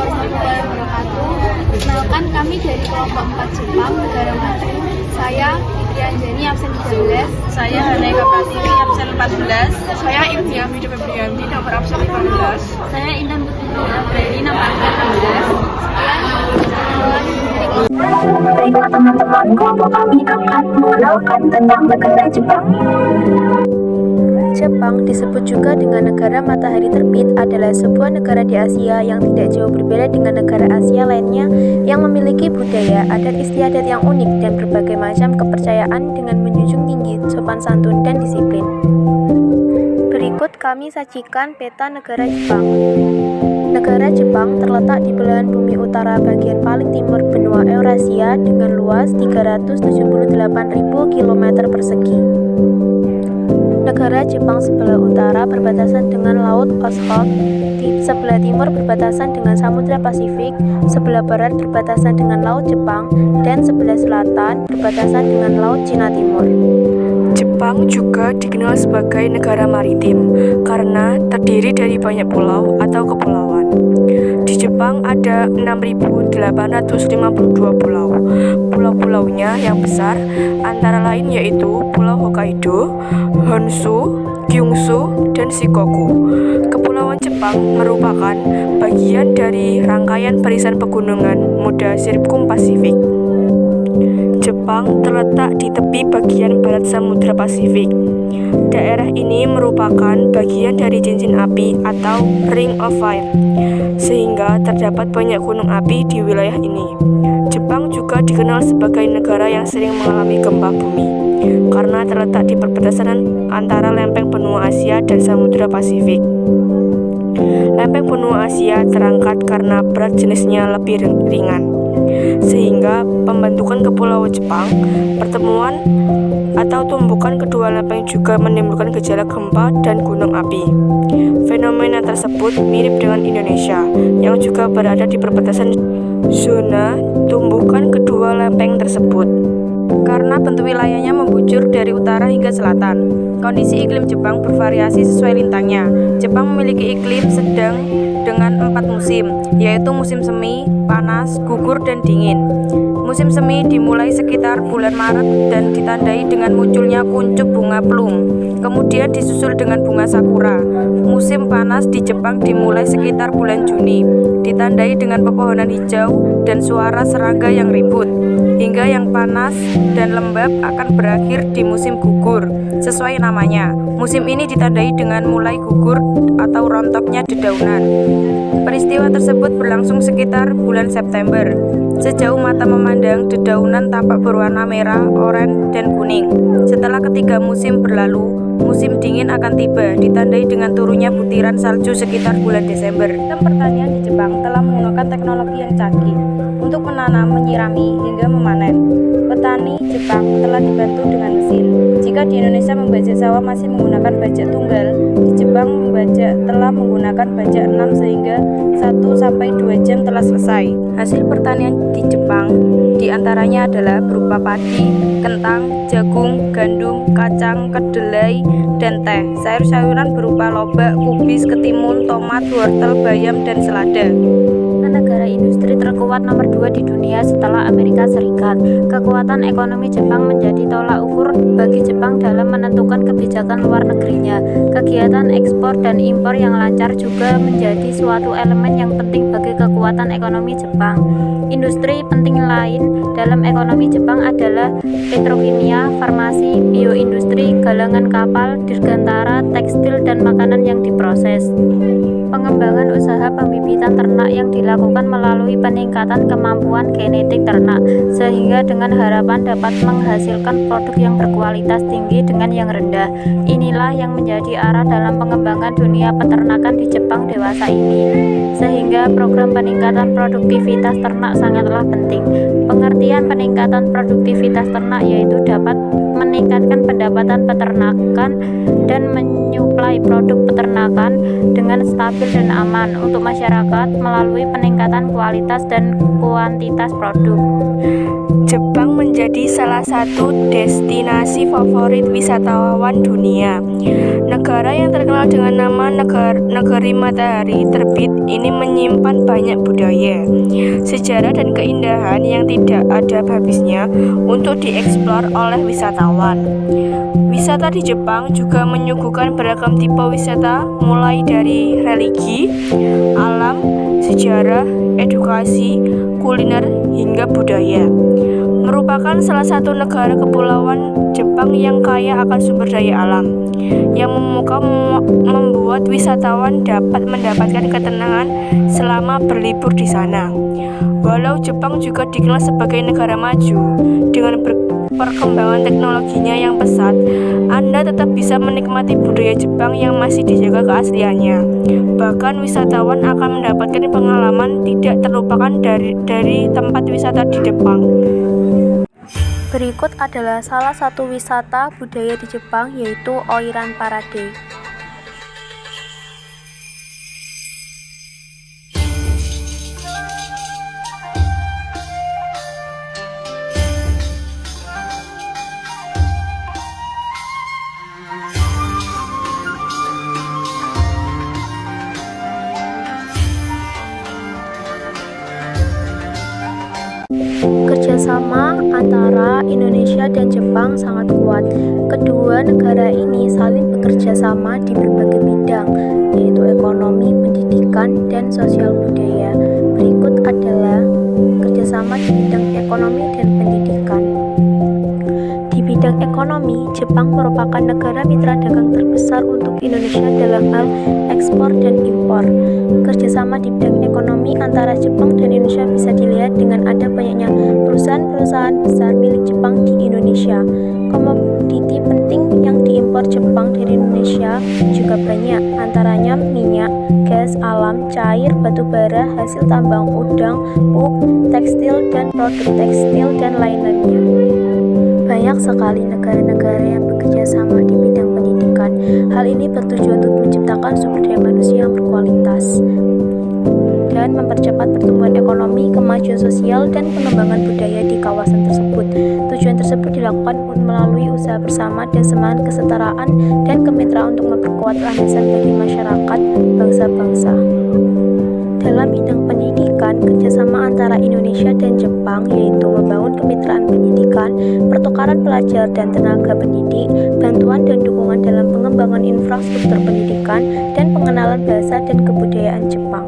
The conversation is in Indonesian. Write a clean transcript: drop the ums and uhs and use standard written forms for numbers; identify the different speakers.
Speaker 1: warahmatullahi wabarakatuh. Perkenalkan, kami dari kelompok 4 Jepang, negara maju. Saya Fitri Anjani, absen 13.
Speaker 2: Saya Haneka Pratiwi, absen 14.
Speaker 3: Saya Ilvia Mida Febrianti, nomor absen 15.
Speaker 1: Saya Intan Putri Aprili, nomor absen 16.
Speaker 4: Baiklah teman-teman, kelompok kami akan mengenalkan tentang negara Jepang.
Speaker 5: Jepang, disebut juga dengan negara matahari terbit, adalah sebuah negara di Asia yang tidak jauh berbeda dengan negara Asia lainnya yang memiliki budaya, adat istiadat yang unik, dan berbagai macam kepercayaan dengan menjunjung tinggi sopan santun dan disiplin. Berikut kami sajikan peta negara Jepang. Negara Jepang terletak di belahan bumi utara bagian paling timur benua Eurasia dengan luas 378.000 km persegi. Negara Jepang sebelah utara berbatasan dengan Laut Okhotsk, di sebelah timur berbatasan dengan Samudra Pasifik, sebelah barat berbatasan dengan Laut Jepang, dan sebelah selatan berbatasan dengan Laut Cina Timur.
Speaker 3: Jepang juga dikenal sebagai negara maritim karena terdiri dari banyak pulau atau kepulauan. Di Jepang ada 6.852 pulau. Pulau-pulaunya yang besar antara lain yaitu Pulau Hokkaido, Honshu, Kyushu, dan Shikoku. Kepulauan Jepang merupakan bagian dari rangkaian barisan pegunungan muda Sirkum Pasifik. Jepang terletak di tepi bagian barat Samudra Pasifik. Daerah ini merupakan bagian dari cincin api atau Ring of Fire, sehingga terdapat banyak gunung api di wilayah ini. Jepang juga dikenal sebagai negara yang sering mengalami gempa bumi, karena terletak di perbatasan antara lempeng benua Asia dan Samudra Pasifik. Lempeng benua Asia terangkat karena berat jenisnya lebih ringan, sehingga pembentukan kepulauan Jepang, pertemuan atau tumbukan kedua lempeng juga menimbulkan gejala gempa dan gunung api. Fenomena tersebut mirip dengan Indonesia yang juga berada di perbatasan zona tumbukan kedua lempeng tersebut.
Speaker 2: Karena bentuk wilayahnya membujur dari utara hingga selatan, kondisi iklim Jepang bervariasi sesuai lintangnya. Jepang memiliki iklim sedang dengan 4 musim, yaitu musim semi, panas, gugur, dan dingin. Musim semi dimulai sekitar bulan Maret dan ditandai dengan munculnya kuncup bunga plum, kemudian disusul dengan bunga sakura. Musim panas di Jepang dimulai sekitar bulan Juni, ditandai dengan pepohonan hijau dan suara serangga yang ribut, hingga yang panas dan lembab akan berakhir di musim gugur. Sesuai namanya, musim ini ditandai dengan mulai gugur atau rontoknya dedaunan. Peristiwa tersebut berlangsung sekitar bulan September. Sejauh mata memandang, dedaunan tampak berwarna merah, oranye, dan kuning. Setelah ketiga musim berlalu, musim dingin akan tiba, ditandai dengan turunnya butiran salju sekitar bulan Desember. Sistem pertanian di Jepang telah menggunakan teknologi yang canggih untuk menanam, menyirami, hingga memanen. Petani Jepang telah dibantu dengan mesin. Jika di Indonesia membajak sawah masih menggunakan bajak tunggal, di Jepang membajak telah menggunakan bajak 6 sehingga 1-2 jam telah selesai. Hasil pertanian di Jepang diantaranya adalah berupa padi, kentang, jagung, gandum, kacang, kedelai, dan teh. Sayur-sayuran berupa lobak, kubis, ketimun, tomat, wortel, bayam, dan selada.
Speaker 5: Negara industri terkuat nomor 2 di dunia setelah Amerika Serikat. Kekuatan ekonomi Jepang menjadi tolak ukur bagi Jepang dalam menentukan kebijakan luar negerinya. Kegiatan ekspor dan impor yang lancar juga menjadi suatu elemen yang penting bagi kekuatan ekonomi Jepang. Industri penting lain dalam ekonomi Jepang adalah petrokimia, farmasi, bioindustri, galangan kapal, dirgantara, tekstil, dan makanan yang diproses. Pengembangan usaha pembibitan ternak yang dilakukan melalui peningkatan kemampuan genetik ternak, sehingga dengan harapan dapat menghasilkan produk yang berkualitas tinggi dengan yang rendah. Inilah yang menjadi arah dalam pengembangan dunia peternakan di Jepang dewasa ini, sehingga program peningkatan produktivitas ternak sangatlah penting. Pengertian peningkatan produktivitas ternak yaitu dapat meningkatkan pendapatan peternakan dan menyuplai produk peternakan dengan stabil dan aman untuk masyarakat melalui peningkatan kualitas dan kuantitas produk.
Speaker 3: Jepang menjadi salah satu destinasi favorit wisatawan dunia. Negara yang terkenal dengan nama negeri matahari terbit ini menyimpan banyak budaya, sejarah dan keindahan yang tidak ada habisnya untuk dieksplor oleh wisatawan. Wisata di Jepang juga menyuguhkan beragam tipe wisata mulai dari religi, alam, sejarah, edukasi, kuliner, hingga budaya. Merupakan salah satu negara kepulauan Jepang yang kaya akan sumber daya alam, yang membuat wisatawan dapat mendapatkan ketenangan selama berlibur di sana. Walau Jepang juga dikenal sebagai negara maju, dengan perkembangan teknologinya yang pesat, Anda tetap bisa menikmati budaya Jepang yang masih dijaga keasliannya. Bahkan wisatawan akan mendapatkan pengalaman tidak terlupakan dari tempat wisata di Jepang.
Speaker 2: Berikut adalah salah satu wisata budaya di Jepang, yaitu Oiran Parade. Kerjasama antara Indonesia dan Jepang sangat kuat. Kedua negara ini saling bekerja sama di berbagai bidang, yaitu ekonomi, pendidikan, dan sosial budaya. Berikut adalah kerjasama di bidang ekonomi dan pendidikan. Di bidang ekonomi, Jepang merupakan negara mitra dagang terbesar untuk Indonesia dalam hal ekspor dan impor. Kerjasama di bidang ekonomi antara Jepang dan Indonesia bisa dilihat dengan ada banyaknya perusahaan-perusahaan besar milik Jepang di Indonesia. Komoditi penting yang diimpor Jepang dari Indonesia juga banyak, antaranya minyak, gas alam, cair, batu bara, hasil tambang udang, pulp, tekstil dan produk tekstil dan lain-lainnya. Banyak sekali negara-negara yang bekerja sama di bidang pendidikan. Hal ini bertujuan untuk menciptakan sumber daya manusia yang berkualitas dan mempercepat pertumbuhan ekonomi, kemajuan sosial, dan pengembangan budaya di kawasan tersebut. Tujuan tersebut dilakukan melalui usaha bersama dan semangat kesetaraan dan kemitraan untuk memperkuat landasan bagi masyarakat bangsa-bangsa. Dalam bidang pendidikan, kerjasama antara Indonesia dan Jepang yaitu membangun kemitraan pendidikan, pertukaran pelajar dan tenaga pendidik, bantuan dan dukungan dalam pengembangan infrastruktur pendidikan, dan pengenalan bahasa dan kebudayaan Jepang.